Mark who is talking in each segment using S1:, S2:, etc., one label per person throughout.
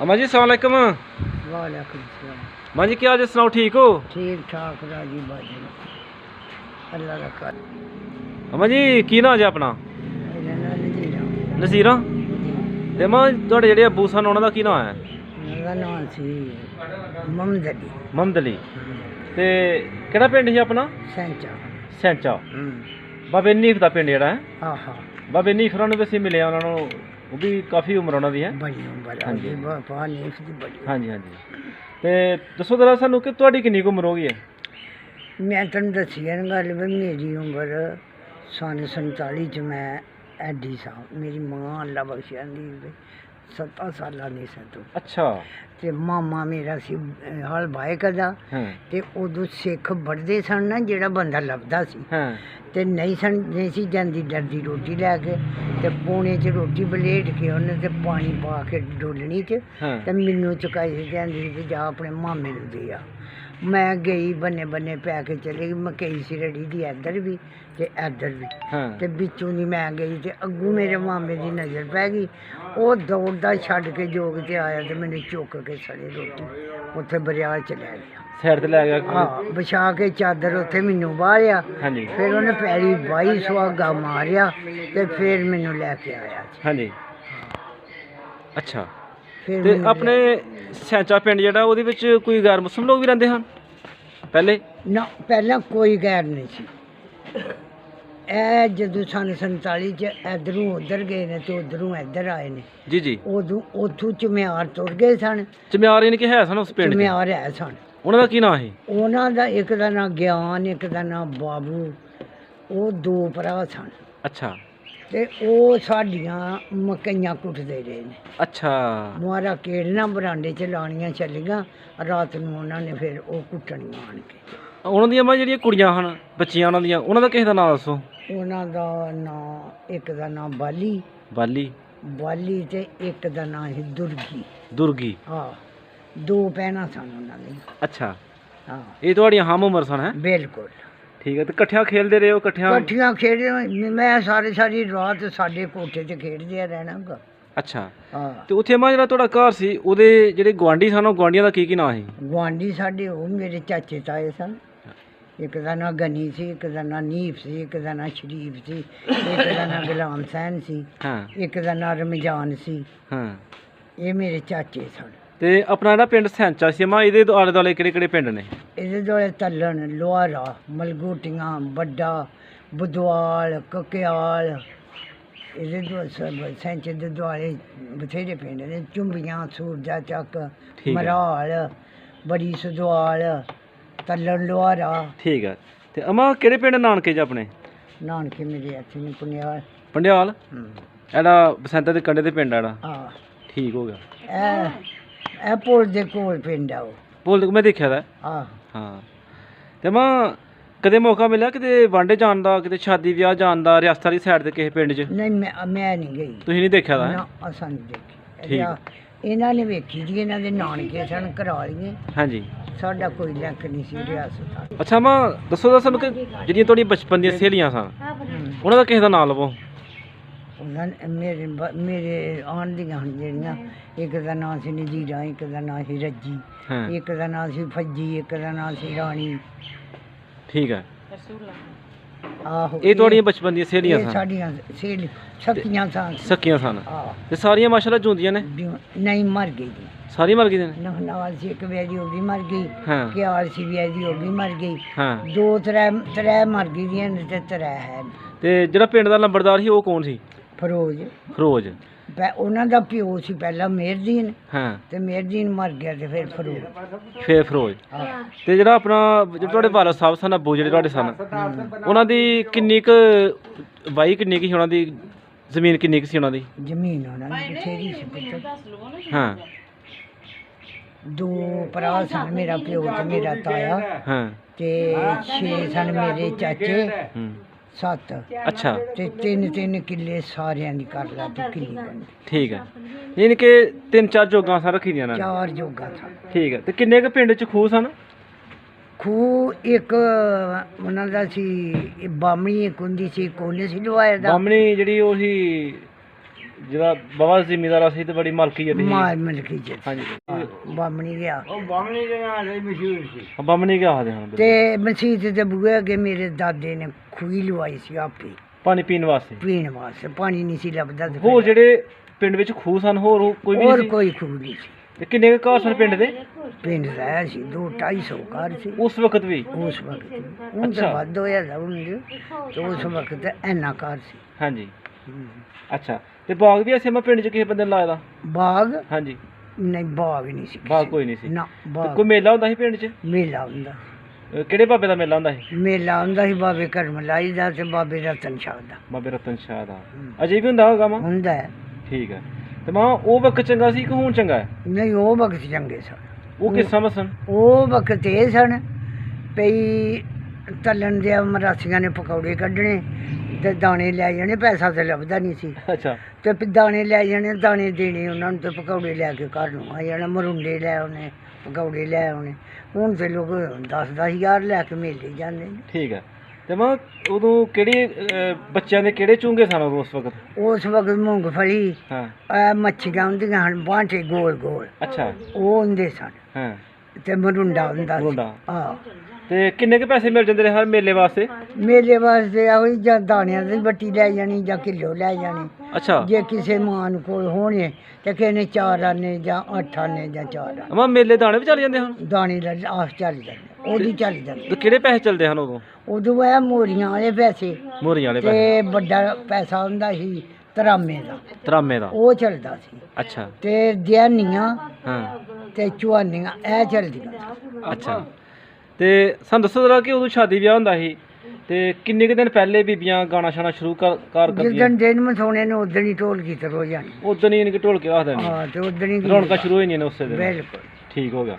S1: अम्मा जी अस्सलाम वालेकुम।
S2: वालेकुम सलाम।
S1: अम्मा जी क्या हाल है, सुनाओ ठीक हो?
S2: ठीक ठाक राजी बाजी अल्लाह का कर।
S1: अम्मा जी की नाम जी अपना?
S2: मेरा नाम नजीरा
S1: नसीरा।
S2: जी।
S1: ते अम्मा तुहाडे जेह्ड़े अब्बू सन उन्हां दा की नाम है?
S2: मेरा नाम सी मोहम्मद अली।
S1: मोहम्मद अली। ते केड़ा पिंड ही अपना?
S2: सैंचा।
S1: सैंचा। बाबे नीफ दा पिंड जेह्ड़ा है,
S2: आहा
S1: बाबे नीफ होरां नूं भी असीं मिले आ, उन्हां नूं वो भी काफ़ी उम्र उन्हां दी है।
S2: बड़ी उम्र
S1: हाँ
S2: आ
S1: जी।
S2: जी बापा नीफ दी बड़ी
S1: हाँ जी हाँ जी। ते दस्सो जरा सानूं कि तुहाडी किन्नी कुछ उम्र हो गई है?
S2: मैं तैनूं दस्सी है गल भी मेरी उम्र सन 47 च मैं एडी सा। मेरी मां अल्लाह बख्शिया दी 7 साल नहीं सा तू।
S1: अच्छा।
S2: ते मामा मेरा सी हल बाहे कदा।
S1: हाँ
S2: ते उदों सिख बढ़दे सन ना जेड़ा बंदा लभदा सी
S1: हाँ
S2: ते नहीं सी जांदी डरदी रोटी लैके ते पौने च रोटी बलेट के उन्हें ते पानी पा के डोलनी च
S1: हाँ
S2: ते मैनू चुकाई जांदी ते जा अपने मामे नूं दे आ। मैं गई बन्ने बन्ने पै के चली गई। मकई सी रड़ी दी इधर भी ते इधर भी
S1: हाँ
S2: ते बिच्चों दी मैं गई ते अग्गों मेरे मामे दी नज़र पै गई। ओह दौड़दा छड्ड के जोग ते आया ते मैनू चुक के सड़े रोटी उत्थे बरियाल च लै गया।
S1: साइड ते लै गया?
S2: हाँ बिछा के चादर उत्थे मैनू बाह्या।
S1: हाँ जी
S2: फिर उन्हें पैली बाही सुहागा मारिया ते फिर मैनू लैके आया।
S1: हाँ जी। अच्छा।
S2: फिर
S1: ते
S2: मैनू
S1: अपने सैंचा पिंड जेह्ड़ा ओह्दे विच कोई गैर मुस्लिम लोग भी रैंदे हन पैह्ले?
S2: ना पहला कोई गैर नहीं सी। ए जदों सन 47 च इधरों उधर गए ने ते उधरों इधर आए ने
S1: जी जी।
S2: उदों उथों चम्यार तुर गए सन।
S1: चम्यार यानी कि है सन उस पिंड च?
S2: चम्यार है सन।
S1: उन्हां दा की नाम ही?
S2: उन्हां दा एक दा नां ज्ञान एक दा नां बाबू। ओह दो भरा सन
S1: अच्छा
S2: ते ओह साडियां मकइयां कुटदे रहे ने।
S1: अच्छा।
S2: मुहारा केड़ना बरांडे च लानियां चलियां रात नूं उन्हां ने फिर ओह कुट्टनियां आन के।
S1: उन्हां दियां मां जेह्ड़ियां कुड़ियां हन बच्चियां उन्हां दियां, उन्हां दा किसे दा नाम दस्सो?
S2: उन्हां दा नां एक दा नां बाली
S1: बाली।
S2: बाली ते एक दा नां ही दुर्गी।
S1: दुर्गी।
S2: हाँ दो भैनां सन उन्हां दियां।
S1: अच्छा।
S2: हाँ
S1: ये तुहाड़ियां हम उम्र सन हैं?
S2: बिल्कुल।
S1: ठीक है। ते कट्ठियां खेलदे रहे हो? कट्ठियां?
S2: कट्ठियां खेड मैं सारी रात साडे कोठे च खेडदे रहना गा।
S1: अच्छा।
S2: हाँ
S1: ते उत्थे मां जेह्ड़ा तुहाड़ा घर सी ओह्दे जेह्ड़े गुआंढी सन ओह् गुआंढियां दा की नाम ही?
S2: गुआंढी साडे ओह मेरे चाचे ताए सन। एक दा नां गनी सी एक दा नां नीफ सी एक दा नां शरीफ सी एक दा नां गुलाम सैन सी
S1: हाँ
S2: एक दा नां रमजान सी।
S1: हाँ।
S2: ये मेरे चाचे सन।
S1: ते अपना जेह्ड़ा पिंड सैंचा सी मां एह्दे आले दुआले केह्ड़े पिंड ने?
S2: एह्दे दोले तल्लन लोहारा मलगोटियां बड्डा बुदवाल ककयाल। एह्दे सैंचे दे दुआले बथेरे पिंड ने। झुंबियां सूरजा चक्क
S1: ठीक है।
S2: मराल बड़ी सदवाल तल्लन लोहारा।
S1: ठीक है। ते अम्मा केह्ड़े पिंड नानके च अपने?
S2: नानके मेरे इत्थे ने पुनियाल।
S1: पंडियाल? एड़ा बसंत दे कंढे ते पिंड एड़ा?
S2: हाँ
S1: ठीक हो गया।
S2: ए पुल दे कोल पिंड आ ओह।
S1: बोल मैं देखा था।
S2: हाँ
S1: हाँ। ते मां कदे मौका मिलेआ किते वांडे जान दा, किते शादी ब्याह जान दा रियासत आह्ली साइड ते किसे पिंड च?
S2: नहीं मैं नहीं गई।
S1: तुसीं नहीं देखा दा?
S2: ना असां नहीं देखी।
S1: ठीक।
S2: इन्हां ने वेखी जी इन्हां दे नानके सन करालिए।
S1: हाँ जी।
S2: साडा कोई लिंक नहीं सी रियासत नाल।
S1: अच्छा मां दस्सो दा सानूं कि जेह्ड़ियां तुहाड़ी बचपन दियां स्हेलियां सन उन्हां दा किसे दा नाम लवो?
S2: मेरे आन दियां हन जेह्ड़ियां एक दा नां सी नजीरा एक दा नां सी रज्जी
S1: हाँ
S2: एक दा नां सी फज्जी एक दा नां सी रानी।
S1: ठीक है।
S2: आहो
S1: ये तुहाड़ियां बचपन दियां स्हेलियां
S2: ये
S1: सन?
S2: साडियां स्हेली सखियां सन।
S1: सखियां सन?
S2: हाँ
S1: ते सारियां माशाल्लाह जिंदियां ने?
S2: नहीं मर गई जी।
S1: सारियां मर गेदियां ने?
S2: नाल सी एक ब्याही ओह भी मर गई।
S1: हाँ
S2: क्याल सी ब्याही ओह भी मर गई।
S1: हाँ।
S2: दो त्रै मर गई दियां न ते त्रै है।
S1: ते जेह्ड़ा पिंड दा लंबड़दार ही ओह् कौन सी?
S2: Furrows
S1: furrows.
S2: उन्हां दा प्यो सी पैह्ला मेहरदीन
S1: हाँ
S2: ते मेहरदीन मर गया ते फिर फरोज।
S1: फिर फरोज।
S2: हाँ
S1: ते जेह्ड़ा अपना तुहाड़े वालद साहब सन अब्बू जेह्ड़े तुहाडे सन उन्हां दी किन्नी क वाही किन्नी क ही उन्हां दी जमीन किन्नी क सी उन्हां दी?
S2: जमीन उन्हां दी बथेरी सी पुत्तर।
S1: हाँ
S2: दो भरा सन मेरा प्यो ते मेरा ताया
S1: हाँ।
S2: ते 6 सन मेरे चाचे
S1: हम्म।
S2: 7
S1: अच्छा।
S2: ते 3 किल्ले सारियां दी कर ला ते किल्ली बनी।
S1: ठीक है। यानी कि 3-4 जोगां सन रखी दियां ने?
S2: 4 जोगा था।
S1: ठीक है। ते किन्ने क पिंड च खूह सन?
S2: खूह एक उन्हां दा सी बामणी एक हुंदी सी कोने सी लवाए दा।
S1: बामणी जेह्ड़ी ओह ही ਜਿਹੜਾ ਬਾਬਾ ਜ਼ਿਮੀਦਾਰ ਸੀ ਤੇ ਬੜੀ ਮਾਲਕੀ ਜਿਹੜੀ
S2: ਮਾਲ ਮਲਕੀ ਚ
S1: ਹਾਂਜੀ
S2: ਬਾਮਣੀ ਗਿਆ
S1: ਬੰਮਣੀ ਕਿਹਾ ਆਖਦੇ ਹਨ
S2: ਤੇ ਮਸੀਤ ਦੇ ਬੂਹੇ ਅੱਗੇ ਮੇਰੇ ਦਾਦੇ ਨੇ ਖੂਹੀ ਲਵਾਈ ਸੀ ਆਪੇ
S1: ਪਾਣੀ ਪੀਣ ਵਾਸਤੇ।
S2: ਪੀਣ ਵਾਸਤੇ ਪਾਣੀ ਨਹੀਂ ਸੀ ਲੱਭਦਾ ਤੇ
S1: ਹੋਰ ਜਿਹੜੇ ਪਿੰਡ ਵਿੱਚ ਖੂਹ ਸਨ ਹੋਰ ਕੋਈ ਵੀ
S2: ਹੋਰ
S1: ਨਹੀਂ
S2: ਕੋਈ ਖੂਹ ਨਹੀਂ ਸੀ।
S1: ਤੇ ਕਿੰਨੇ ਕੁ ਘਰ ਸਨ ਪਿੰਡ ਦੇ
S2: ਪਿੰਡ ਦਾ ਸੀ 2-250 ਘਰ ਸੀ
S1: ਉਸ ਵਕਤ ਵੀ?
S2: ਉਸ ਵਕਤ ਹੁਣ ਤਾਂ ਵੱਧ ਹੋਇਆ ਦਾ ਹੁਣ ਤੇ ਉਸ ਵਕਤ ਇੰਨਾ ਘਰ ਸੀ।
S1: ਹਾਂਜੀ ਅੱਛਾ ਤੇ ਬਾਗ ਵੀ ਅਸੀਂ ਮੈਂ ਪਿੰਡ 'ਚ ਕਿਸੇ ਬੰਦੇ ਨੂੰ ਲਾਇਆ
S2: ਬਾਗ
S1: ਹਾਂਜੀ
S2: ਨਹੀਂ ਬਾਗ ਨਹੀਂ ਸੀ
S1: ਬਾਗ ਕੋਈ ਨਹੀਂ ਸੀ
S2: ਨਾ
S1: ਤੇ
S2: ਬਾਗ
S1: ਕੋਈ ਮੇਲਾ ਹੁੰਦਾ ਸੀ ਪਿੰਡ 'ਚ?
S2: ਮੇਲਾ ਹੁੰਦਾ
S1: ਕਿਹੜੇ ਬਾਬੇ ਦਾ ਮੇਲਾ ਹੁੰਦਾ ਸੀ?
S2: ਮੇਲਾ ਹੁੰਦਾ ਸੀ ਬਾਬੇ ਕਰਮਲਾਈ ਦਾ ਤੇ ਬਾਬੇ ਰਤਨ ਸ਼ਾਹ ਦਾ
S1: ਬਾਬੇ ਰਤਨ ਸ਼ਾਹ ਦਾ ਅਜੇ ਵੀ ਹੁੰਦਾ ਹੋਗਾ ਮਾਂ?
S2: ਹੁੰਦਾ ਹੈ।
S1: ਠੀਕ ਹੈ ਤੇ ਮਾਂ ਉਹ ਵਕਤ ਚੰਗਾ ਸੀ ਕਿ ਹੁਣ ਚੰਗਾ ਹੈ?
S2: ਨਹੀਂ ਉਹ ਵਕਤ ਚੰਗੇ ਸਨ।
S1: ਉਹ ਕਿਸ ਸਮੇਂ ਸਨ?
S2: ਉਹ ਵਕਤ ਇਹ ਸਨ ਪਈ ਤਲਣ ਦੇ ਮਰਾਸੀਆਂ ਨੇ ਪਕੌੜੇ ਕੱਢਣੇ ਤੇ ਦਾਣੇ ਲੈ ਜਾਣੇ, ਪੈਸਾ ਤੇ ਲੱਭਦਾ ਨਹੀਂ ਸੀ
S1: ਅੱਛਾ
S2: ਤੇ ਦਾਣੇ ਲੈ ਜਾਣੇ, ਦਾਣੇ ਦੇਣੇ ਉਹਨਾਂ ਨੂੰ ਤੇ ਪਕੌੜੇ ਲੈ ਕੇ ਘਰ ਨੂੰ ਆ ਜਾਣਾ, ਮਰੁੰਡੇ ਲੈ ਆਉਣੇ, ਪਕੌੜੇ ਲੈ ਆਉਣੇ। ਹੁਣ ਤੇ ਲੋਕ 10-10 ਹਜ਼ਾਰ ਲੈ ਕੇ ਮੇਲੇ ਜਾਂਦੇ ਨੇ।
S1: ਠੀਕ ਹੈ ਤੇ ਮਾਂ ਉਦੋਂ ਕਿਹੜੇ ਬੱਚਿਆਂ ਦੇ ਕਿਹੜੇ ਚੂੰਗੇ ਸਨ ਉਦੋਂ ਉਸ ਵਕਤ?
S2: ਉਸ ਵਕਤ ਮੂੰਗਫਲੀ
S1: ਹਾਂ
S2: ਮੱਛੀਆਂ ਹੁੰਦੀਆਂ ਹਨ ਬਾਂਟੇ ਗੋਲ ਗੋਲ,
S1: ਅੱਛਾ
S2: ਉਹ ਹੁੰਦੇ ਸਨ
S1: ਹਾਂ
S2: ਤੇ ਮਰੁੰਡਾ ਹੁੰਦਾ ਸੀ।
S1: ਮਰੁੰਡਾ।
S2: ਹਾਂ
S1: ਤੇ ਕਿੰਨੇ ਕੁ ਪੈਸੇ ਮਿਲ ਜਾਂਦੇ ਰਹੇ ਹਰ ਮੇਲੇ ਵਾਸਤੇ?
S2: ਮੇਲੇ ਵਾਸਤੇ ਆਹੋ ਹੀ ਜਾਂ ਦਾਣਿਆਂ ਦੀ ਬੱਟੀ ਲੈ ਜਾਣੀ ਜਾਂ ਕਿਲੋ ਲੈ ਜਾਣੀ।
S1: ਅੱਛਾ
S2: ਜੇ ਕਿਸੇ ਮਾਨ ਕੋਲ ਹੋਣੇ ਤੇ ਕਿਸੇ ਨੇ 4 ਆਨੇ ਜਾਂ 8 ਆਨੇ ਜਾਂ 4 ਆਨੇ
S1: ਮਾਂ ਮੇਲੇ ਦਾਣੇ ਵੀ ਚੱਲ ਜਾਂਦੇ ਹਨ?
S2: ਦਾਣੇ ਲੈ ਆਸ ਚੱਲ ਜਾਂਦੇ, ਉਹਦੀ ਚੱਲ ਜਾਂਦੀ।
S1: ਤੇ ਕਿਹੜੇ ਪੈਸੇ ਚੱਲਦੇ ਹਨ ਉਦੋਂ?
S2: ਉਦੋਂ ਇਹ ਮੋਰੀਆਂ ਵਾਲੇ ਪੈਸੇ
S1: ਮੋਰੀਆਂ ਵਾਲੇ ਪੈਸੇ
S2: ਤੇ ਵੱਡਾ ਪੈਸਾ ਹੁੰਦਾ ਸੀ ਤਰਾਮੇ ਦਾ,
S1: ਤਰਾਮੇ ਦਾ?
S2: ਉਹ ਚੱਲਦਾ ਸੀ।
S1: ਅੱਛਾ
S2: ਤੇ ਦਿਹਾਨੀਆਂ
S1: ਹਾਂ
S2: ਤੇ ਚੁਆਨੀਆਂ ਇਹ ਚੱਲਦੀਆਂ ਸੀ।
S1: ਅੱਛਾ ਤੇ ਸਾਨੂੰ ਦੱਸੋ ਜ਼ਰਾ ਕਿ ਉਦੋਂ ਸ਼ਾਦੀ ਵਿਆਹ ਹੁੰਦਾ ਸੀ ਤੇ ਕਿੰਨੇ ਕੁ ਦਿਨ ਪਹਿਲੇ ਬੀਬੀਆਂ ਗਾਣਾ ਸ਼ਾਣਾ ਸ਼ੁਰੂ ਕਰ ਕਰਦੀਆਂ?
S2: ਜਿੱਦਣ ਦਿਨ ਮਸਾਉਣੇ ਨੇ ਉਦਣ ਹੀ ਢੋਲ ਕੀ ਹੋ ਜਾਣੀ।
S1: ਉਦੋਂ ਹੀ ਇਨਕੇ ਢੋਲ ਕੇ ਰੱਖ ਦੇਣੀ,
S2: ਹਾਂ ਤੇ ਉਦਣ ਹੀ
S1: ਰੌਣਕਾਂ ਸ਼ੁਰੂ ਹੋ ਜਾਂਦੀਆਂ ਨੇ ਉਸੇ ਦਿਨ?
S2: ਬਿਲਕੁਲ।
S1: ਠੀਕ ਹੋ ਗਿਆ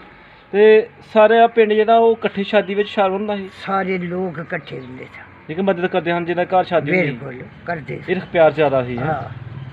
S1: ਤੇ ਸਾਰਾ ਪਿੰਡ ਜਿਹੜਾ ਉਹ ਇਕੱਠੀ ਸ਼ਾਦੀ ਵਿੱਚ ਸ਼ਾਮਲ ਹੁੰਦਾ ਸੀ?
S2: ਸਾਰੇ ਲੋਕ ਇਕੱਠੇ ਹੁੰਦੇ ਸਨ।
S1: ਲੇਕਿਨ ਮਦਦ ਕਰਦੇ ਹਨ ਜਿਹਨਾਂ ਘਰ ਸ਼ਾਦੀ ਹੁੰਦੀ?
S2: ਬਿਲਕੁਲ ਕਰਦੇ ਸੀ।
S1: ਇਹ ਪਿਆਰ ਜ਼ਿਆਦਾ ਸੀ।
S2: ਹਾਂ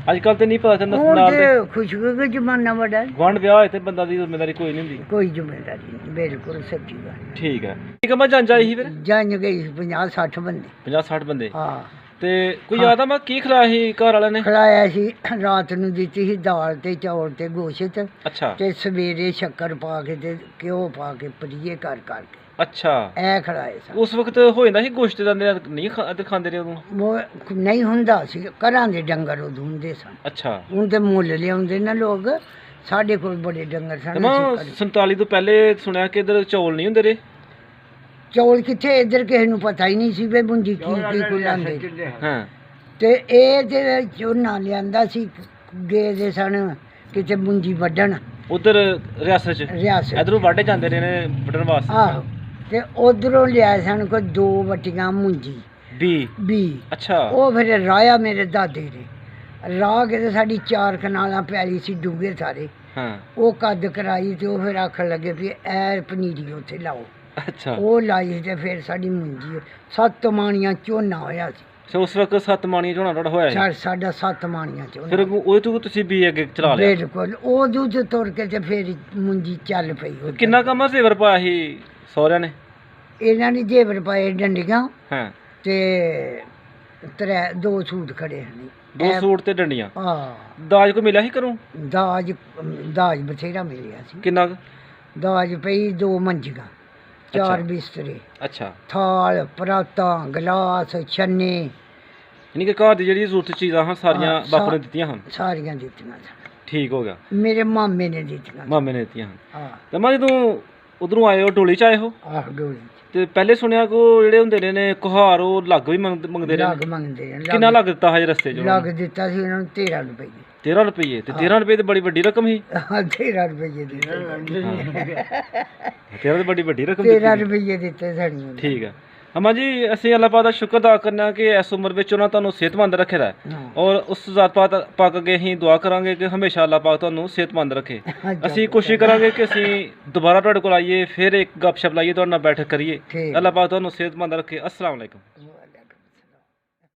S1: ਅੱਜ ਕੱਲ ਤੇ ਨਹੀਂ ਪਤਾ ਚੱਲਦਾ
S2: ਹੁਣ
S1: ਨਾਲ ਦੇ
S2: ਤੇ ਖੁਸ਼ਬੂ ਦਾ ਜ਼ਮਾਨਾ ਵੱਡਾ,
S1: ਗੁਆਂਢ ਵਿਆਹ ਹੋਏ ਤੇ ਬੰਦਾ ਦੀ ਜ਼ਿੰਮੇਵਾਰੀ ਕੋਈ ਨਹੀਂ ਹੁੰਦੀ।
S2: ਕੋਈ ਜ਼ਿੰਮੇਵਾਰੀ ਨਹੀਂ, ਬਿਲਕੁਲ ਸੱਚੀ ਗੱਲ।
S1: ਠੀਕ ਹੈ ਠੀਕ ਹੈ ਮੈਂ ਜਾਂਚ ਆਈ ਸੀ ਫਿਰ
S2: ਜਾਣ ਗਈ 50-60 ਬੰਦੇ।
S1: 50-60 ਬੰਦੇ?
S2: ਹਾਂ
S1: ਤੇ ਕੋਈ ਯਾਦ ਆ ਮੈਂ ਕੀ ਖਿਲਾਇਆ ਸੀ ਘਰ ਵਾਲਿਆਂ ਨੇ?
S2: ਖਿਲਾਇਆ ਸੀ ਰਾਤ ਨੂੰ ਦਿੱਤੀ ਸੀ ਦਾਲ ਤੇ ਚੌਲ ਤੇ ਗੋਸ਼ਤ
S1: ਅੱਛਾ
S2: ਤੇ ਸਵੇਰੇ ਸ਼ੱਕਰ ਪਾ ਕੇ ਤੇ ਘਿਓ ਪਾ ਕੇ ਪਰੀਏ ਕਰ ਕਰਕੇ
S1: ਅੱਛਾ
S2: ਇਹ ਖਿਲਾਏ ਸਨ।
S1: ਉਸ ਵਕਤ ਹੋ ਜਾਂਦਾ ਸੀ ਗੋਸ਼ਤ ਦਾ ਨਹੀਂ ਤੇ ਖਾਂਦੇ ਰਹੇ ਉਦੋਂ?
S2: ਉਹ ਨਹੀਂ ਹੁੰਦਾ ਸੀ, ਘਰਾਂ ਦੇ ਡੰਗਰ ਉਦੋਂ ਹੁੰਦੇ ਸਨ।
S1: ਅੱਛਾ
S2: ਹੁਣ ਤੇ ਮੁੱਲ ਲਿਆਉਂਦੇ ਨਾ ਲੋਕ, ਸਾਡੇ ਕੋਲ ਬੜੇ ਡੰਗਰ
S1: ਤੇ
S2: ਸਨ।
S1: ਮੈਂ
S2: ਅਸੀਂ
S1: 47 ਤੋਂ ਪਹਿਲੇ ਸੁਣਿਆ ਕਿ ਇਧਰ ਚੌਲ ਨਹੀਂ ਹੁੰਦੇ ਰਹੇ?
S2: ਚੌਲ ਕਿੱਥੇ, ਇੱਧਰ ਕਿਸੇ ਨੂੰ ਪਤਾ ਹੀ ਨਹੀਂ ਸੀ ਵੀ ਮੁੰਜੀ ਕੀ ਕੁਲਾਂਦੇ।
S1: ਹਾਂ
S2: ਤੇ ਇਹ ਤੇ ਝੋਨਾ ਲਿਆਂਦਾ ਸੀ, ਗਏ ਦੇ ਸਨ ਕਿਤੇ ਮੁੰਜੀ ਵੱਢਣ
S1: ਉਧਰ ਰਿਆਸਤ ਚ,
S2: ਰਿਆਸਤ।
S1: ਇਧਰੋਂ ਵਾਢੇ ਜਾਂਦੇ ਰਹੇ ਨੇ ਵੱਢਣ ਵਾਸਤੇ?
S2: ਆਹੋ ਤੇ ਉਧਰੋਂ ਲਿਆਏ ਸਨ ਕੋਈ 2 ਵਟੀਆਂ ਮੁੰਜੀ
S1: ਵੀ? ਅੱਛਾ
S2: ਉਹ ਫਿਰ ਰਾਇਆ ਮੇਰੇ ਦਾਦੇ ਨੇ ਰਾਹ ਕੇ ਤੇ ਸਾਡੀ 4 ਕਨਾਲਾਂ ਪੈਲੀ ਸੀ ਡੂੰਘੇ ਸਾਰੇ।
S1: ਹਾਂ
S2: ਉਹ ਕੱਦ ਕਰਾਈ ਤੇ ਉਹ ਫਿਰ ਆਖਣ ਲੱਗੇ ਵੀ ਇਹ ਪਨੀਰੀ ਉੱਥੇ ਲਾਓ।
S1: ਅੱਛਾ
S2: ਉਹ ਲਾਈ ਤੇ ਫਿਰ ਸਾਡੀ ਮੁੰਜੀ 7 ਮਾਣੀਆਂ ਝੋਨਾ ਹੋਇਆ ਸੀ।
S1: ਸੋ ਉਸ ਵਕਤ 7 ਮਾਣੀ ਝੋਨਾ ਤੁਹਾਡਾ ਹੋਇਆ ਸੀ?
S2: ਸਾਡਾ 7 ਮਾਣੀਆਂ ਝੋਨਾ।
S1: ਫਿਰ ਉਹ ਤੋਂ ਤੁਸੀਂ ਵੀ ਅੱਗੇ ਚਲਾ ਲਿਆ?
S2: ਬਿਲਕੁਲ ਉਦੋਂ ਤੇ ਤੁਰ ਕੇ ਤੇ ਫਿਰ ਮੁੰਜੀ ਚੱਲ ਪਈ ਉੱਧਰ।
S1: ਕਿੰਨਾ ਕੰਮ ਜ਼ੇਵਰ ਪਾਇਆ ਸੀ ਸਹੁਰਿਆਂ ਨੇ?
S2: ਇਹਨਾਂ ਨੇ ਜੇਬਰ ਪਾਏ ਡੰਡੀਆਂ
S1: ਹਾਂ
S2: ਤੇ 2 ਸੂਟ ਖੜੇ ਹਨ।
S1: 2 ਸੂਟ ਤੇ ਡੰਡੀਆਂ?
S2: ਹਾਂ
S1: ਦਾਜ ਕੋ ਮਿਲਿਆ ਸੀ ਘਰੋਂ?
S2: ਦਾਜ ਦਾਜ ਬਥੇਰਾ ਮਿਲਿਆ ਸੀ।
S1: ਕਿੰਨਾ ਕੁ?
S2: ਦਾਜ ਪਈ 2 ਮੰਜੀਆਂ, 4
S1: ਅੱਛਾ।
S2: ਬਿਸਤਰੇ,
S1: ਅੱਛਾ
S2: ਥਾਲ ਪਰਾਤਾਂ ਗਲਾਸ ਛੰਨੇ,
S1: ਯਾਨੀ ਕਿ ਘਰ ਦੀ ਜਿਹੜੀ ਜ਼ਰੂਰਤ ਚੀਜ਼ਾਂ ਹਨ ਸਾਰੀਆਂ
S2: ਹਾਂ,
S1: ਬਾਪੂ ਨੇ ਦਿੱਤੀਆਂ ਹਨ?
S2: ਸਾਰੀਆਂ ਦਿੱਤੀਆਂ ਸਨ।
S1: ਠੀਕ ਹੋ ਗਿਆ,
S2: ਮੇਰੇ ਮਾਮੇ ਨੇ ਦਿੱਤੀਆਂ।
S1: ਮਾਮੇ ਨੇ ਦਿੱਤੀਆਂ ਹਨ।
S2: ਹਾਂ
S1: ਤੇ ਮੈਂ ਜਦੋਂ ਉਧਰੋਂ ਆਏ ਹੋ ਡੋਲੀ ਚ ਆਏ ਹੋ
S2: ਆਹ ਡੋਲੀ
S1: ਤੇ ਪਹਿਲੇ ਸੁਣਿਆ ਕੋ ਜਿਹੜੇ ਹੁੰਦੇ ਨੇ ਕੁਹਾਰ ਉਹ ਲੱਗ ਵੀ ਮੰਗਦੇ ਰਹੇ
S2: ਲੱਗ
S1: ਨੇ?
S2: ਮੰਗਦੇ ਆ,
S1: ਕਿੰਨਾ ਲੱਗ ਦਿੱਤਾ ਹਜੇ ਰਸਤੇ ਚ?
S2: ਲੱਗ ਦਿੱਤਾ ਸੀ ਉਹਨਾਂ ਨੂੰ 13 ਰੁਪਏ।
S1: 13 ਰੁਪਏ? ਤੇ 13 ਰੁਪਏ ਤੇ ਬੜੀ ਵੱਡੀ ਰਕਮ ਸੀ।
S2: 13 ਰੁਪਏ ਦਿੱਤੇ
S1: 13 ਤੇ ਬੜੀ ਵੱਡੀ ਰਕਮ
S2: 13
S1: ਦਿੱਤੀ।
S2: ਰੁਪਏ ਦਿੱਤੇ ਸਾਨੂੰ।
S1: ਠੀਕ ਹੈ ਅਮਾ ਜੀ, ਅਸੀਂ ਅੱਲਾਹ ਪਾਕ ਦਾ ਸ਼ੁਕਰ ਅਦਾ ਕਰਨਾ ਕਿ ਇਸ ਉਮਰ ਵਿੱਚ ਉਹਨਾਂ ਤੁਹਾਨੂੰ ਸਿਹਤਮੰਦ ਰੱਖਿਆ ਹੈ
S2: ਹਾਂ।
S1: ਔਰ ਉਸ ਜ਼ਾਤ ਪਾਕ ਅੱਗੇ ਅਸੀਂ ਦੁਆ ਕਰਾਂਗੇ ਕਿ ਹਮੇਸ਼ਾ ਅੱਲਾਹ ਪਾਕ ਤੁਹਾਨੂੰ ਸਿਹਤਮੰਦ ਰੱਖੇ। ਅਸੀਂ ਕੋਸ਼ਿਸ਼ ਕਰਾਂਗੇ ਕਿ ਅਸੀਂ ਦੁਬਾਰਾ ਤੁਹਾਡੇ ਕੋਲ ਆਈਏ, ਫਿਰ ਇੱਕ ਗੱਪਸ਼ਪ ਲਾਈਏ, ਤੁਹਾਡੇ ਨਾਲ ਬੈਠਕ ਕਰੀਏ।
S2: ਠੀਕ।
S1: ਅੱਲਾਹ ਪਾਕ ਤੁਹਾਨੂੰ ਸਿਹਤਮੰਦ ਰੱਖੇ। ਅਸਲਾਮ ਵਾਲੇਕੁਮ।